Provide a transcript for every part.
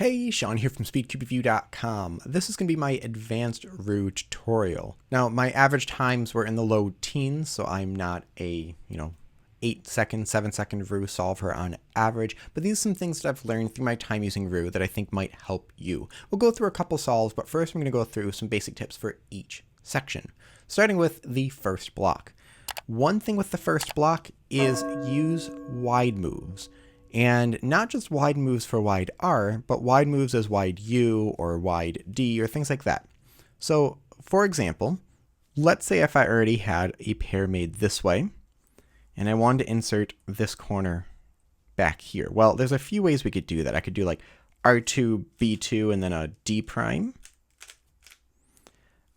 Hey, Sean here from SpeedCubeReview.com. This is going to be my advanced Roux tutorial. Now, my average times were in the low teens, so I'm not a, 8-second, 7-second Roux solver on average, but these are some things that I've learned through my time using Roux that I think might help you. We'll go through a couple solves, but first I'm going to go through some basic tips for each section, starting with the first block. One thing with the first block is use wide moves. And not just wide moves for wide R, but wide moves as wide U or wide D or things like that. So for example, let's say if I already had a pair made this way, and I wanted to insert this corner back here. Well, there's a few ways we could do that. I could do like R2, B2, and then a D prime.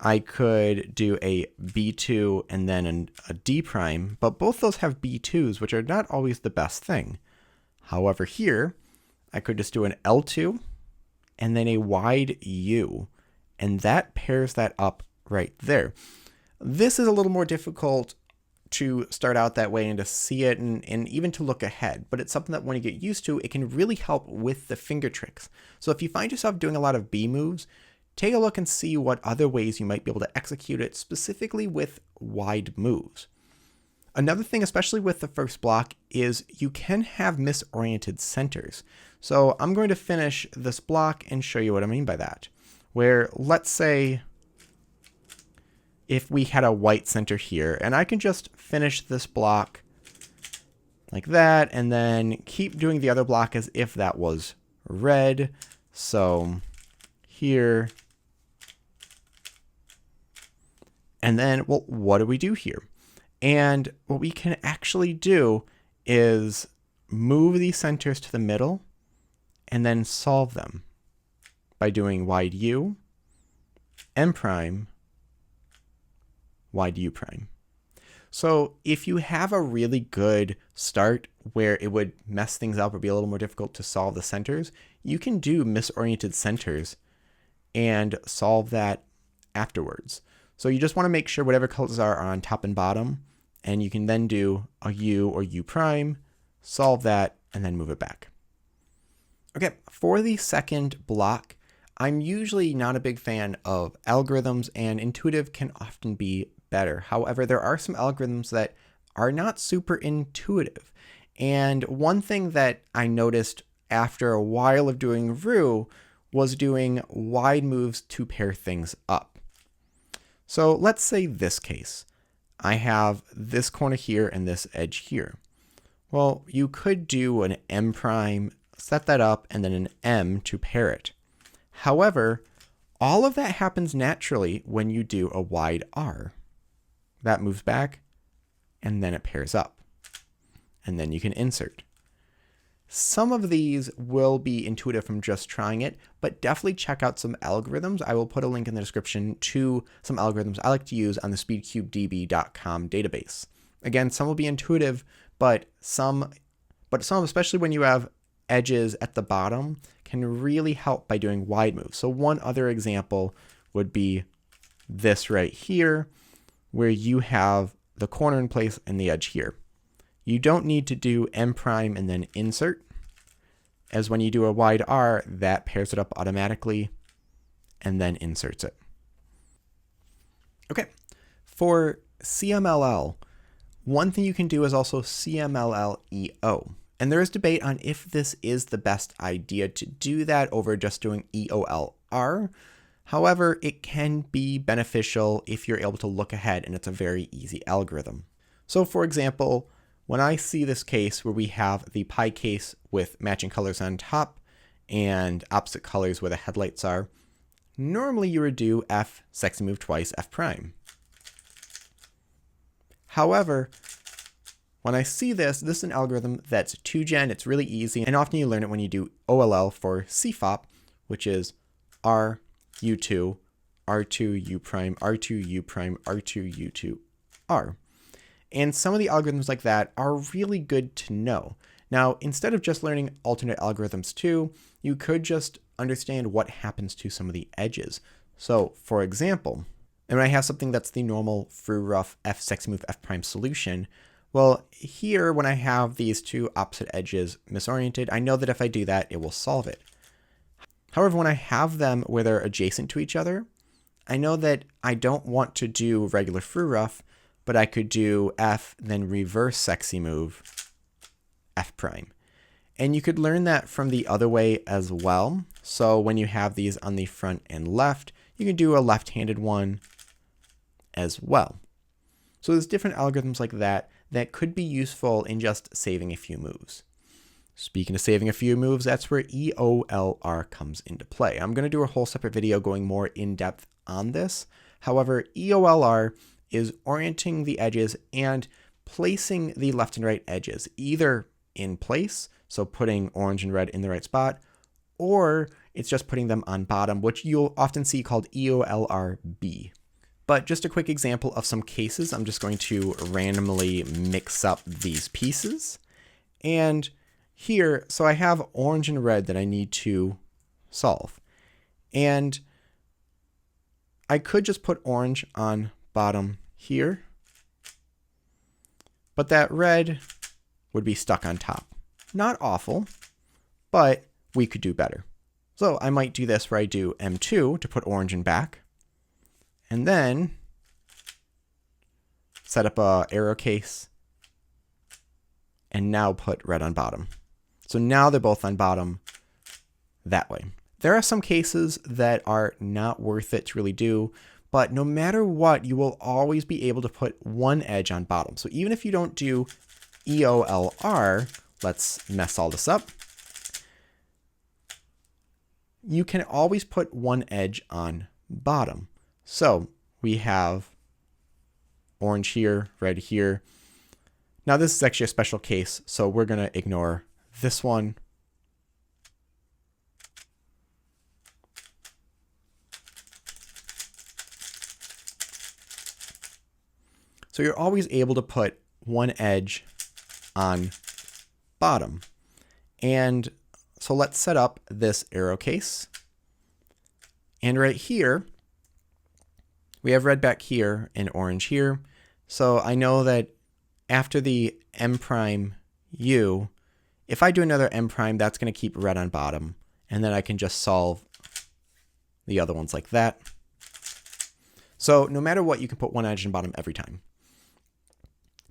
I could do a B2 and then a D prime, but both those have B2s, which are not always the best thing. However, here, I could just do an L2 and then a wide U, and that pairs that up right there. This is a little more difficult to start out that way and to see it and even to look ahead, but it's something that when you get used to, it can really help with the finger tricks. So if you find yourself doing a lot of B moves, take a look and see what other ways you might be able to execute it, specifically with wide moves. Another thing, especially with the first block, is you can have misoriented centers. So I'm going to finish this block and show you what I mean by that. Where let's say if we had a white center here, and I can just finish this block like that, and then keep doing the other block as if that was red. So here, and then, well, what do we do here? And what we can actually do is move these centers to the middle and then solve them by doing wide U, M prime, wide U prime. So if you have a really good start where it would mess things up or be a little more difficult to solve the centers, you can do misoriented centers and solve that afterwards. So you just want to make sure whatever colors are on top and bottom, and you can then do a U or U prime, solve that, and then move it back. Okay, for the second block, I'm usually not a big fan of algorithms, and intuitive can often be better. However, there are some algorithms that are not super intuitive. And one thing that I noticed after a while of doing Roux was doing wide moves to pair things up. So let's say this case. I have this corner here and this edge here. Well, you could do an M prime, set that up, and then an M to pair it. However, all of that happens naturally when you do a wide R. That moves back, and then it pairs up. And then you can insert. Some of these will be intuitive from just trying it, but definitely check out some algorithms. I will put a link in the description to some algorithms I like to use on the SpeedCubeDB.com database. Again, some will be intuitive, but some, especially when you have edges at the bottom, can really help by doing wide moves. So one other example would be this right here, where you have the corner in place and the edge here. You don't need to do M prime and then insert, as when you do a wide R, that pairs it up automatically and then inserts it. Okay, for CMLL, one thing you can do is also CMLL EO. And there is debate on if this is the best idea to do that over just doing EOLR. However, it can be beneficial if you're able to look ahead, and it's a very easy algorithm. So for example, when I see this case where we have the pie case with matching colors on top and opposite colors where the headlights are, normally you would do F, sexy move twice, F prime. However, when I see this is an algorithm that's 2gen, it's really easy, and often you learn it when you do OLL for CFOP, which is R, U2, R2, U prime, R2, U prime, R2, U2, R. And some of the algorithms like that are really good to know. Now, instead of just learning alternate algorithms too, you could just understand what happens to some of the edges. So for example, and when I have something that's the normal through rough F sexy move F prime solution, well, here when I have these two opposite edges misoriented, I know that if I do that, it will solve it. However, when I have them where they're adjacent to each other, I know that I don't want to do regular through rough, but I could do F, then reverse sexy move, F prime. And you could learn that from the other way as well. So when you have these on the front and left, you can do a left-handed one as well. So there's different algorithms like that that could be useful in just saving a few moves. Speaking of saving a few moves, that's where EOLR comes into play. I'm going to do a whole separate video going more in depth on this. However, EOLR is orienting the edges and placing the left and right edges either in place, so putting orange and red in the right spot, or it's just putting them on bottom, which you'll often see called EOLRB. But just a quick example of some cases, I'm just going to randomly mix up these pieces. And here, so I have orange and red that I need to solve. And I could just put orange on bottom here, but that red would be stuck on top. Not awful, but we could do better. So I might do this where I do M2 to put orange in back, and then set up a arrow case, and now put red on bottom. So now they're both on bottom that way. There are some cases that are not worth it to really do, but no matter what, you will always be able to put one edge on bottom. So even if you don't do EOLR, let's mess all this up, you can always put one edge on bottom. So we have orange here, red here. Now this is actually a special case, so we're going to ignore this one. So you're always able to put one edge on bottom. And so let's set up this arrow case. And right here, we have red back here and orange here. So I know that after the M prime U, if I do another M prime, that's going to keep red on bottom. And then I can just solve the other ones like that. So no matter what, you can put one edge on bottom every time.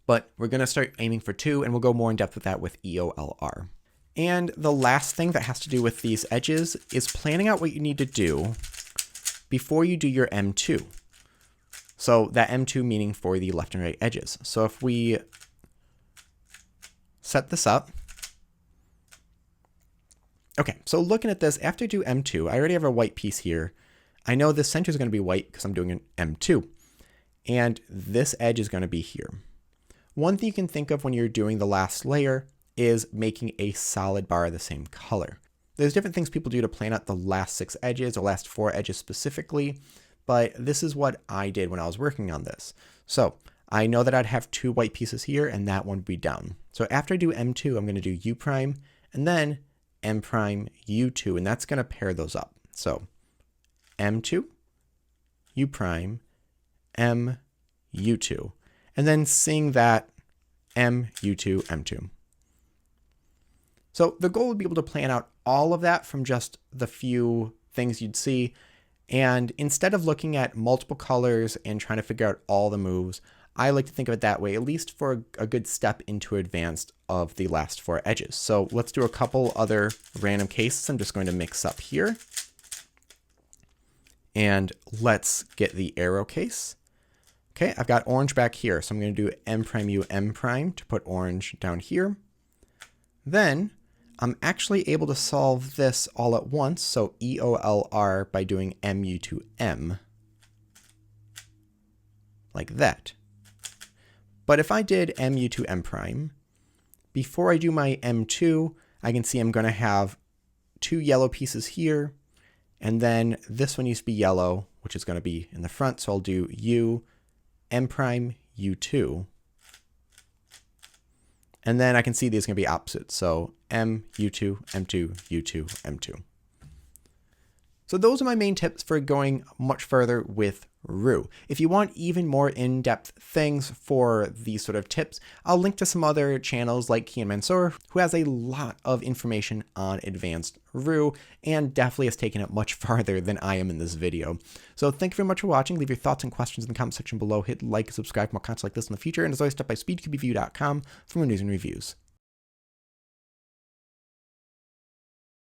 But we're going to start aiming for 2, and we'll go more in depth with that with EOLR. And the last thing that has to do with these edges is planning out what you need to do before you do your M2. So that M2 meaning for the left and right edges. So if we set this up. Okay, so looking at this, after I do M2, I already have a white piece here. I know the center is going to be white because I'm doing an M2. And this edge is going to be here. One thing you can think of when you're doing the last layer is making a solid bar the same color. There's different things people do to plan out the last 6 edges or last 4 edges specifically, but this is what I did when I was working on this. So I know that I'd have 2 white pieces here and that one would be down. So after I do M2, I'm going to do U prime and then M prime U2, and that's going to pair those up. So M2, U prime, M, U2. And then seeing that M, U2, M2. So the goal would be able to plan out all of that from just the few things you'd see. And instead of looking at multiple colors and trying to figure out all the moves, I like to think of it that way, at least for a good step into advanced of the last 4 edges. So let's do a couple other random cases. I'm just going to mix up here. And let's get the arrow case. Okay, I've got orange back here, so I'm going to do M prime U M prime to put orange down here. Then I'm actually able to solve this all at once, so EOLR by doing MU to M, like that. But if I did MU to M prime, before I do my M2, I can see I'm going to have 2 yellow pieces here, and then this one used to be yellow, which is going to be in the front, so I'll do U, M prime, U2. And then I can see these are going to be opposite. So M, U2, M2, U2, M2. So those are my main tips for going much further with Roux. If you want even more in-depth things for these sort of tips, I'll link to some other channels like Kian Mansour, who has a lot of information on advanced Roux and definitely has taken it much farther than I am in this video. So thank you very much for watching. Leave your thoughts and questions in the comment section below. Hit like, subscribe for more content like this in the future. And as always, stop by SpeedCubeReview.com for more news and reviews.